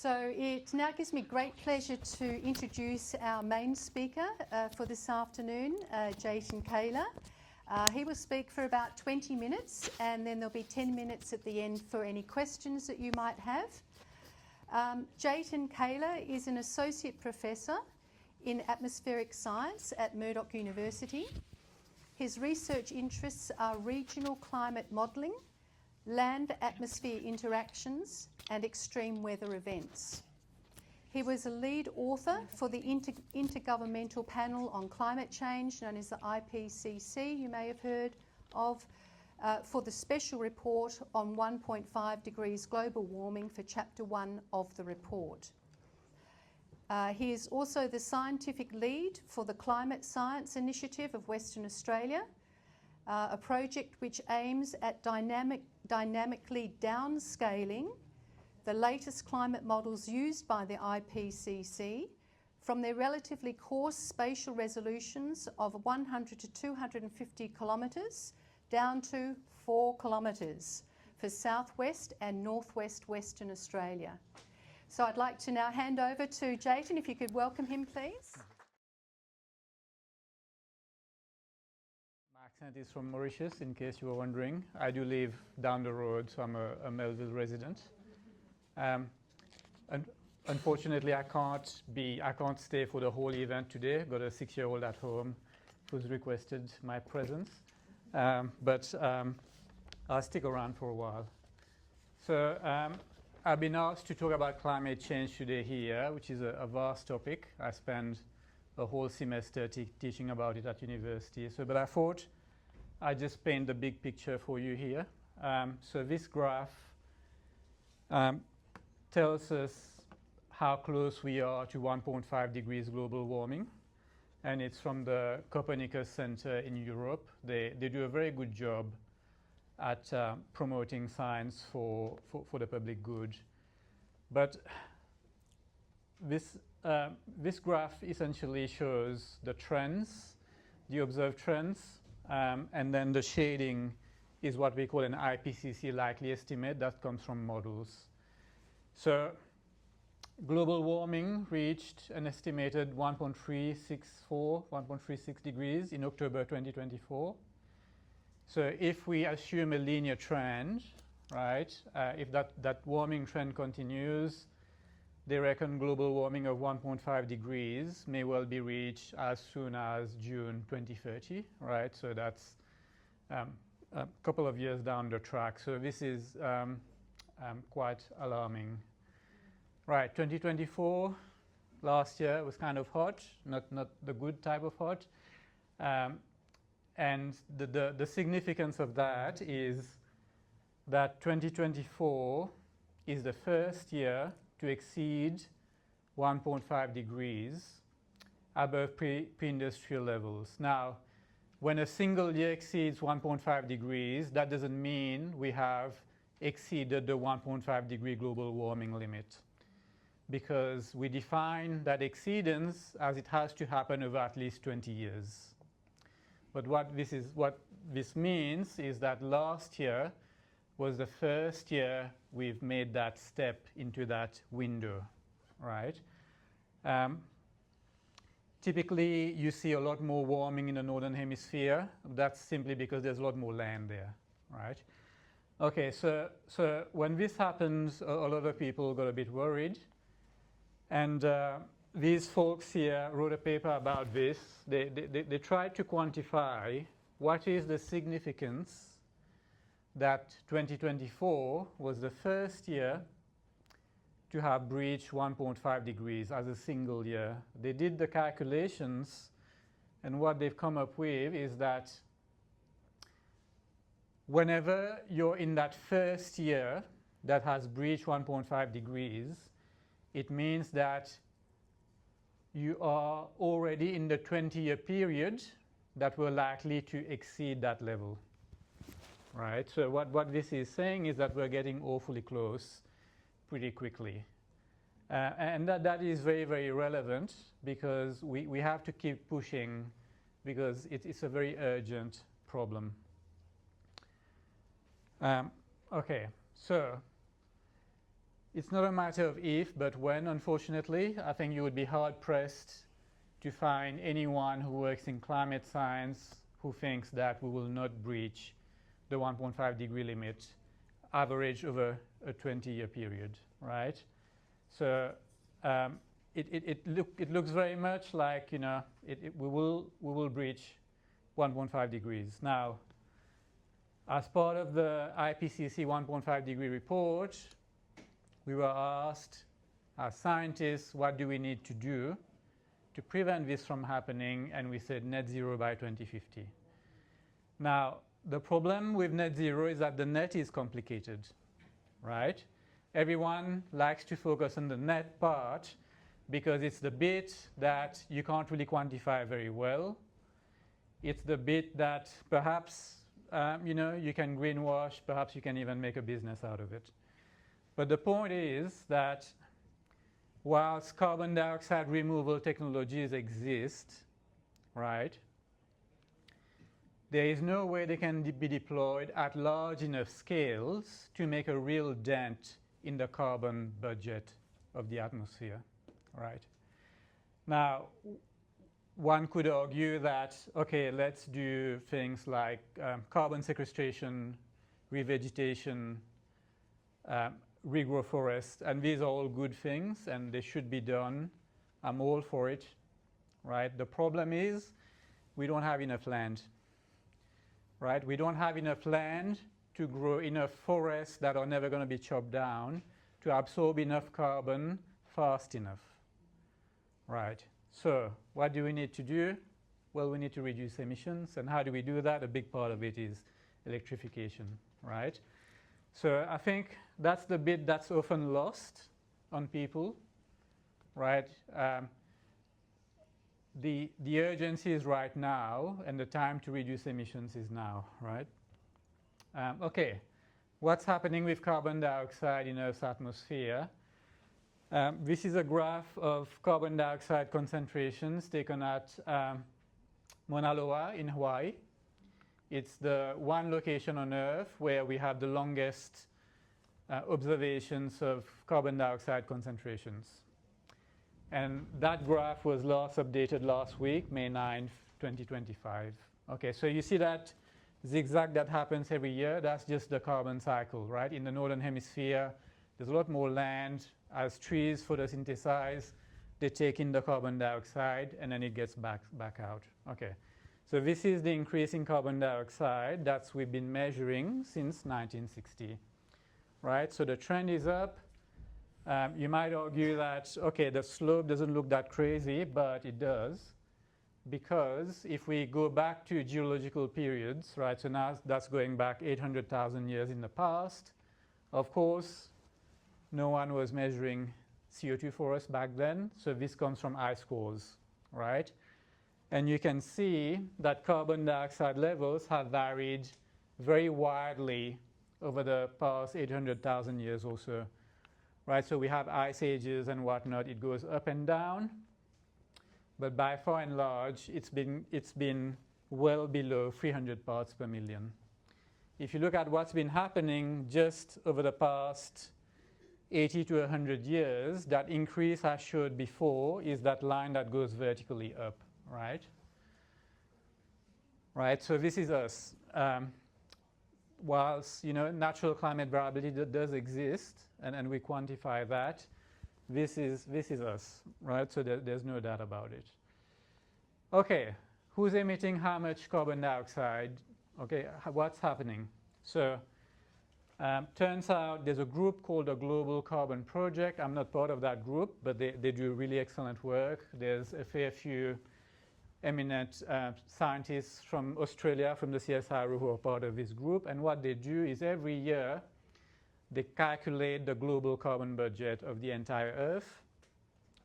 So it now gives me great pleasure to introduce our main speaker for this afternoon, Jatin. He will speak for about 20 minutes and then there'll be 10 minutes at the end for any questions that you might have. Jatin is an associate professor in atmospheric science at Murdoch University. His research interests are regional climate modelling, land-atmosphere interactions and extreme weather events. He was a lead author for the Intergovernmental Panel on Climate Change, known as the IPCC, you may have heard of, for the special report on 1.5 degrees global warming for Chapter 1 of the report. He is also the scientific lead for the Climate Science Initiative of Western Australia, a project which aims at dynamically downscaling the latest climate models used by the IPCC from their relatively coarse spatial resolutions of 100 to 250 kilometres down to 4 kilometres for southwest and northwest Western Australia. So I'd like to now hand over to Jatin, if you could welcome him, please. My accent is from Mauritius, in case you were wondering. I do live down the road, so I'm a Melville resident. Unfortunately, I can't stay for the whole event today. I've got a 6-year-old at home who's requested my presence, but I'll stick around for a while. So I've been asked to talk about climate change today here, which is a vast topic. I spent a whole semester teaching about it at university. But I thought I'd just paint the big picture for you here. So this graph tells us how close we are to 1.5 degrees global warming. And it's from the Copernicus Center in Europe. They do a very good job at promoting science for the public good. But this graph essentially shows the trends, the observed trends, and then the shading is what we call an IPCC likely estimate that comes from models. So global warming reached an estimated 1.36 degrees in October 2024. So if we assume a linear trend, right, if that warming trend continues, they reckon global warming of 1.5 degrees may well be reached as soon as June 2030, right? So that's a couple of years down the track. So this is quite alarming. Right, 2024, last year was kind of hot, not the good type of hot. And the significance of that is that 2024 is the first year to exceed 1.5 degrees above pre-industrial levels. Now, when a single year exceeds 1.5 degrees, that doesn't mean we have exceeded the 1.5 degree global warming limit, because we define that exceedance as it has to happen over at least 20 years. But what this means is that last year was the first year we've made that step into that window, right? Typically, you see a lot more warming in the northern hemisphere. That's simply because there's a lot more land there, right? Okay, so when this happens, a lot of people got a bit worried. And these folks here wrote a paper about this. They tried to quantify what is the significance that 2024 was the first year to have breached 1.5 degrees as a single year. They did the calculations, and what they've come up with is that whenever you're in that first year that has breached 1.5 degrees, it means that you are already in the 20-year period that we're likely to exceed that level, right? So what this is saying is that we're getting awfully close pretty quickly. And that is very, very relevant, because we have to keep pushing, because it's a very urgent problem. Okay, so it's not a matter of if, but when, unfortunately. I think you would be hard-pressed to find anyone who works in climate science who thinks that we will not breach the 1.5 degree limit average over a 20-year period, right? So it looks very much like, you know, we will breach 1.5 degrees. Now, as part of the IPCC 1.5 degree report, we were asked as scientists, what do we need to do to prevent this from happening? And we said net zero by 2050. Now, the problem with net zero is that the net is complicated, right? Everyone likes to focus on the net part because it's the bit that you can't really quantify very well. It's the bit that perhaps you know, you can greenwash, perhaps you can even make a business out of it. But the point is that whilst carbon dioxide removal technologies exist, right, there is no way they can be deployed at large enough scales to make a real dent in the carbon budget of the atmosphere, right? Now, one could argue that, okay, let's do things like carbon sequestration, revegetation, regrow forests, and these are all good things, and they should be done. I'm all for it, right? The problem is we don't have enough land, right? We don't have enough land to grow enough forests that are never going to be chopped down to absorb enough carbon fast enough, right? So what do we need to do? Well, we need to reduce emissions. And how do we do that? A big part of it is electrification, right? So I think that's the bit that's often lost on people, right? The urgency is right now, and the time to reduce emissions is now, right? Okay, what's happening with carbon dioxide in Earth's atmosphere? This is a graph of carbon dioxide concentrations taken at Mauna Loa in Hawaii. It's the one location on Earth where we have the longest observations of carbon dioxide concentrations. And that graph was last updated last week, May 9th, 2025. Okay, so you see that zigzag that happens every year. That's just the carbon cycle, right? In the northern hemisphere, there's a lot more land. As trees photosynthesize, they take in the carbon dioxide, and then it gets back out. Okay, so this is the increase in carbon dioxide that we've been measuring since 1960, right? So the trend is up. You might argue that, okay, the slope doesn't look that crazy, but it does, because if we go back to geological periods, right, so now that's going back 800,000 years in the past, of course, no one was measuring CO2 for us back then, so this comes from ice cores, right? And you can see that carbon dioxide levels have varied very widely over the past 800,000 years or so, right? So we have ice ages and whatnot. It goes up and down, but by far and large, it's been well below 300 parts per million. If you look at what's been happening just over the past 80 to 100 years, that increase I showed before is that line that goes vertically up, right? Right, so this is us. Whilst, you know, natural climate variability does exist, and we quantify that, this is us, right? So there's no doubt about it. Okay, who's emitting how much carbon dioxide? Okay, what's happening? So turns out there's a group called the Global Carbon Project. I'm not part of that group, but they do really excellent work. There's a fair few eminent scientists from Australia, from the CSIRO, who are part of this group. And what they do is every year they calculate the global carbon budget of the entire Earth.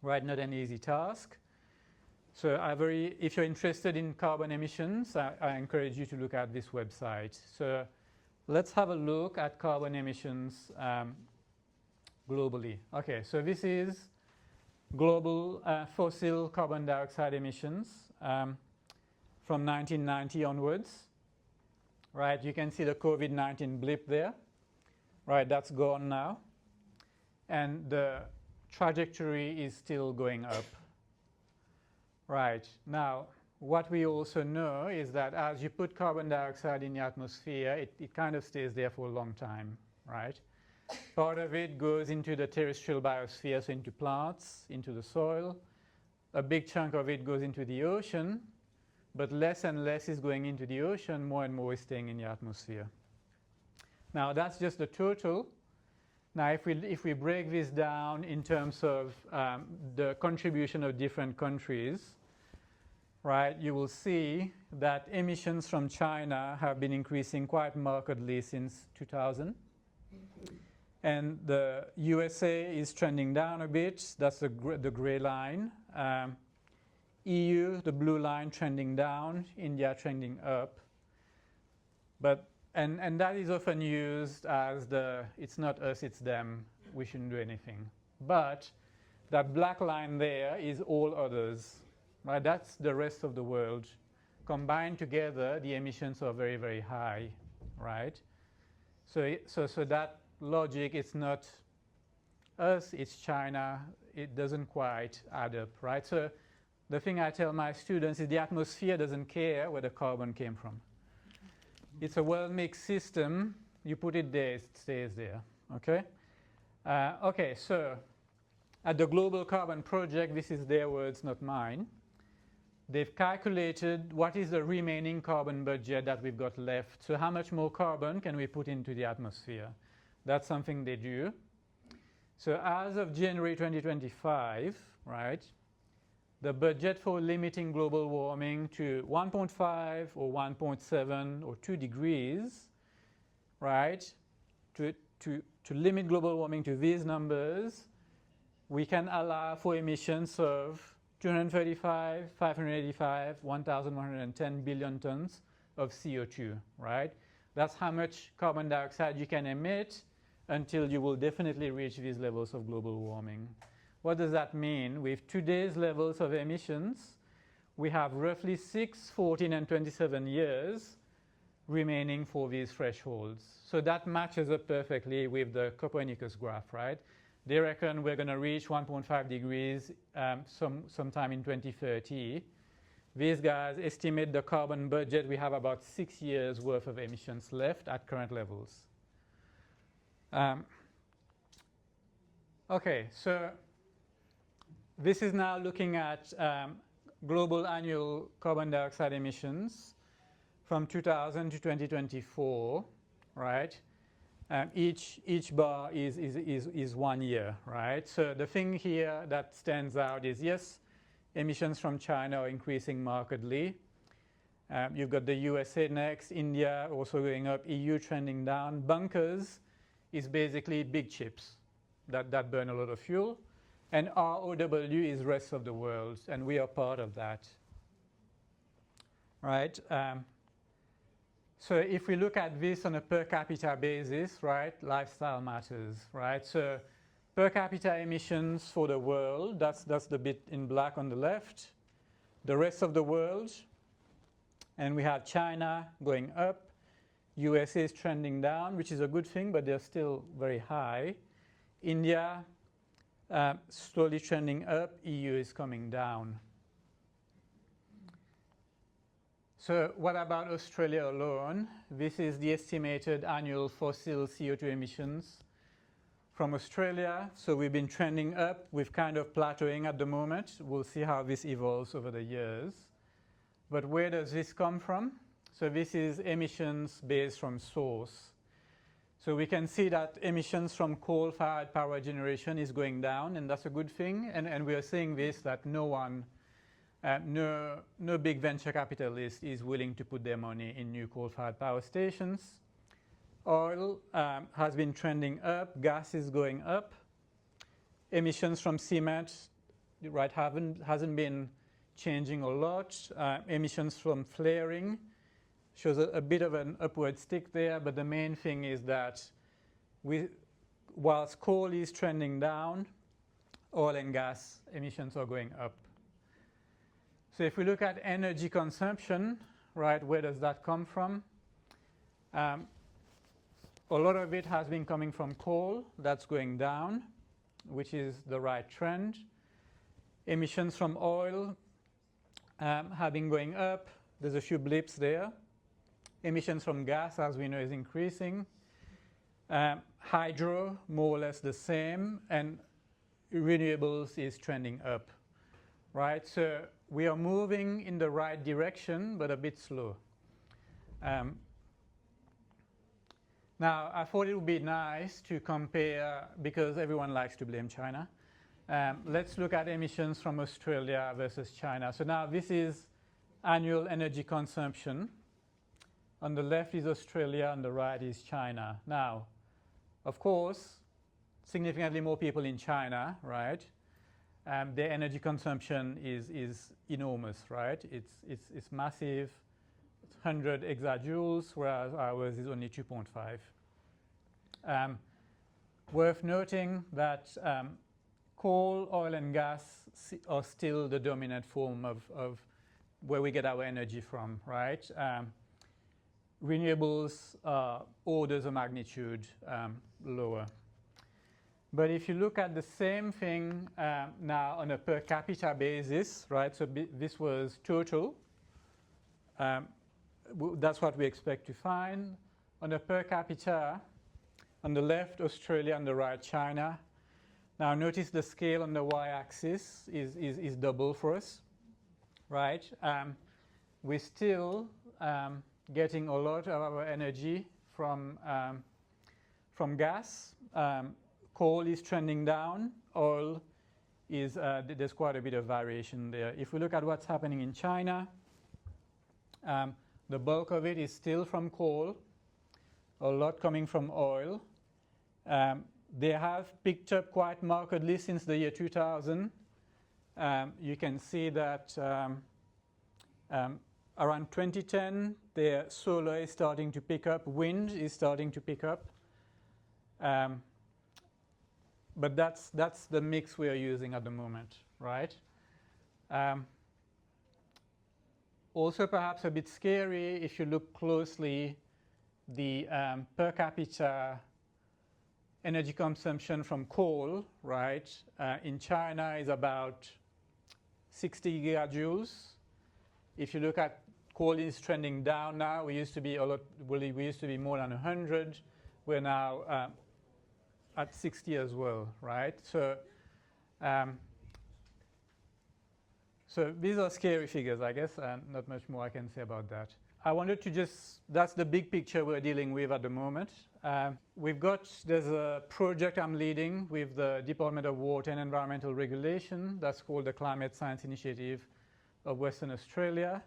Right, not an easy task. So if you're interested in carbon emissions, I encourage you to look at this website. So let's have a look at carbon emissions globally. Okay, so this is global fossil carbon dioxide emissions from 1990 onwards. Right, you can see the COVID-19 blip there. Right, that's gone now. and the trajectory is still going up. Right. Now, what we also know is that as you put carbon dioxide in the atmosphere, it kind of stays there for a long time, right? Part of it goes into the terrestrial biosphere, so into plants, into the soil. A big chunk of it goes into the ocean, but less and less is going into the ocean, more and more is staying in the atmosphere. Now, that's just the total. Now, if we break this down in terms of the contribution of different countries, right, you will see that emissions from China have been increasing quite markedly since 2000. And the USA is trending down a bit. That's the gray line. EU, the blue line, trending down. India trending up. But and that is often used as it's not us, it's them. We shouldn't do anything. But that black line there is all others. Right? That's the rest of the world. Combined together, the emissions are very, very high. Right? So that logic, it's not us, it's China. It doesn't quite add up. Right? So the thing I tell my students is the atmosphere doesn't care where the carbon came from. It's a well-mixed system. You put it there, it stays there. Okay? Okay, so at the Global Carbon Project, this is their words, not mine. They've calculated what is the remaining carbon budget that we've got left. So how much more carbon can we put into the atmosphere? That's something they do. So as of January 2025, right, the budget for limiting global warming to 1.5 or 1.7 or 2 degrees, right, to limit global warming to these numbers, we can allow for emissions of 235, 585, 1,110 billion tons of CO2, right? That's how much carbon dioxide you can emit until you will definitely reach these levels of global warming. What does that mean? With today's levels of emissions, we have roughly 6, 14, and 27 years remaining for these thresholds. So that matches up perfectly with the Copernicus graph, right? They reckon we're going to reach 1.5 degrees sometime in 2030. These guys estimate the carbon budget. We have about 6 years worth of emissions left at current levels. Okay, so this is now looking at global annual carbon dioxide emissions from 2000 to 2024, right? Each bar is 1 year, right? So the thing here that stands out is, yes, emissions from China are increasing markedly. You've got the USA next, India also going up, EU trending down. Bunkers is basically big ships that burn a lot of fuel. And ROW is rest of the world, and we are part of that, right? So if we look at this on a per capita basis, right, lifestyle matters, right? So per capita emissions for the world, that's the bit in black on the left. The rest of the world, and we have China going up. USA is trending down, which is a good thing, but they're still very high. India, slowly trending up, EU is coming down. So what about Australia alone? This is the estimated annual fossil CO2 emissions from Australia. So we've been trending up. We've kind of plateauing at the moment. We'll see how this evolves over the years. But where does this come from? So this is emissions based from source. So we can see that emissions from coal-fired power generation is going down, and that's a good thing. And we are seeing this, that no big venture capitalist is willing to put their money in new coal-fired power stations. Oil has been trending up. Gas is going up. Emissions from cement, right, hasn't been changing a lot. Emissions from flaring shows a bit of an upward stick there, but the main thing is that whilst coal is trending down, oil and gas emissions are going up. So if we look at energy consumption, right, where does that come from? A lot of it has been coming from coal. That's going down. which is the right trend. Emissions from oil have been going up. There's a few blips there. Emissions from gas, as we know, is increasing. Hydro, more or less the same, and renewables is trending up, right? So we are moving in the right direction, but a bit slow. Now, I thought it would be nice to compare, because everyone likes to blame China. Let's look at emissions from Australia versus China. So now this is annual energy consumption. On the left is Australia, on the right is China. Now, of course, significantly more people in China, right? Their energy consumption is enormous, right? It's massive. It's 100 exajoules, whereas ours is only 2.5. Worth noting that coal, oil, and gas are still the dominant form of where we get our energy from, right? Renewables are orders of magnitude lower. But if you look at the same thing now on a per capita basis, right? So this was total. That's what we expect to find. On a per capita, on the left, Australia, on the right, China. Now notice the scale on the y-axis is double for us, right? We're still getting a lot of our energy from gas. Coal is trending down. Oil is, there's quite a bit of variation there. If we look at what's happening in China, the bulk of it is still from coal, a lot coming from oil. They have picked up quite markedly since the year 2000. You can see that around 2010, their solar is starting to pick up, wind is starting to pick up. But that's the mix we are using at the moment, right? Also perhaps a bit scary if you look closely, the per capita energy consumption from coal, right, in China is about 60 gigajoules. If you look at coal is trending down now, we used to be we used to be more than 100. We're now at 60 as well, right? So, so these are scary figures, I guess, and not much more I can say about that. I wanted to that's the big picture we're dealing with at the moment. There's a project I'm leading with the Department of Water and Environmental Regulation that's called the Climate Science Initiative of Western Australia.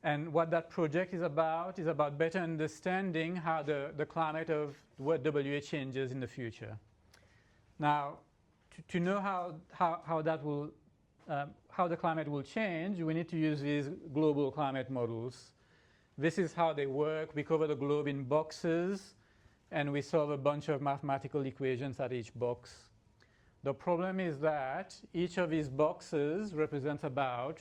And what that project is about better understanding how the climate of WA changes in the future. Now, to know how the climate will change, we need to use these global climate models. This is how they work. We cover the globe in boxes, and we solve a bunch of mathematical equations at each box. The problem is that each of these boxes represents about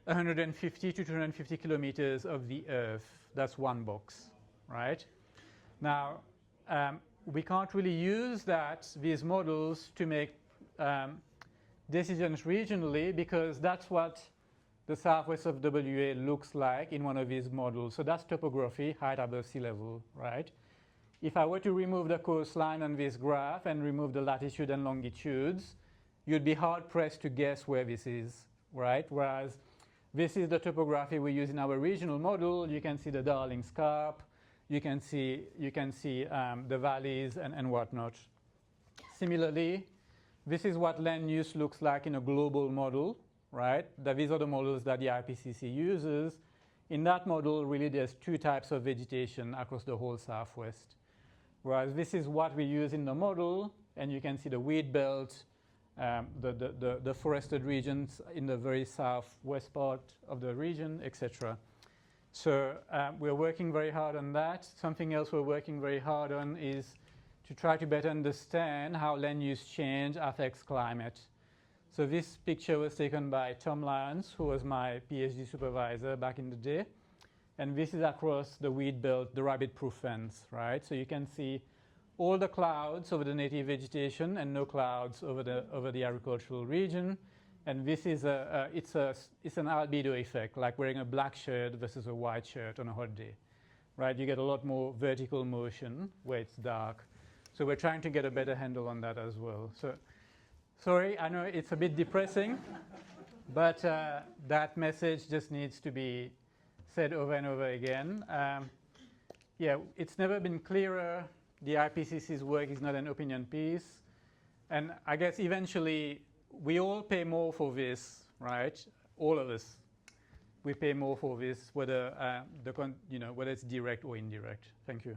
150 to 250 kilometers of the Earth. That's one box, right? Now, we can't really use these models to make decisions regionally, because that's what the southwest of WA looks like in one of these models. So that's topography, height above sea level, right? If I were to remove the coastline on this graph and remove the latitude and longitudes, you'd be hard-pressed to guess where this is, right? Whereas this is the topography we use in our regional model. You can see the Darling Scarp. You can see the valleys and whatnot. Similarly, this is what land use looks like in a global model, right? These are the models that the IPCC uses. In that model, really, there's two types of vegetation across the whole southwest. Whereas this is what we use in the model, and you can see the wheat belt, the forested regions in the very southwest part of the region, etc. So we're working very hard on that. Something else we're working very hard on is to try to better understand how land use change affects climate. So this picture was taken by Tom Lyons, who was my PhD supervisor back in the day. And this is across the wheat belt, the rabbit-proof fence, right? So you can see all the clouds over the native vegetation and no clouds over the agricultural region. And this is it's an albedo effect, like wearing a black shirt versus a white shirt on a hot day, right? You get a lot more vertical motion where it's dark. So we're trying to get a better handle on that as well. So sorry, I know it's a bit depressing, but that message just needs to be said over and over again. Yeah, it's never been clearer. The IPCC's work is not an opinion piece. And I guess eventually we all pay more for this, right? All of us. We pay more for this, whether, whether it's direct or indirect. Thank you.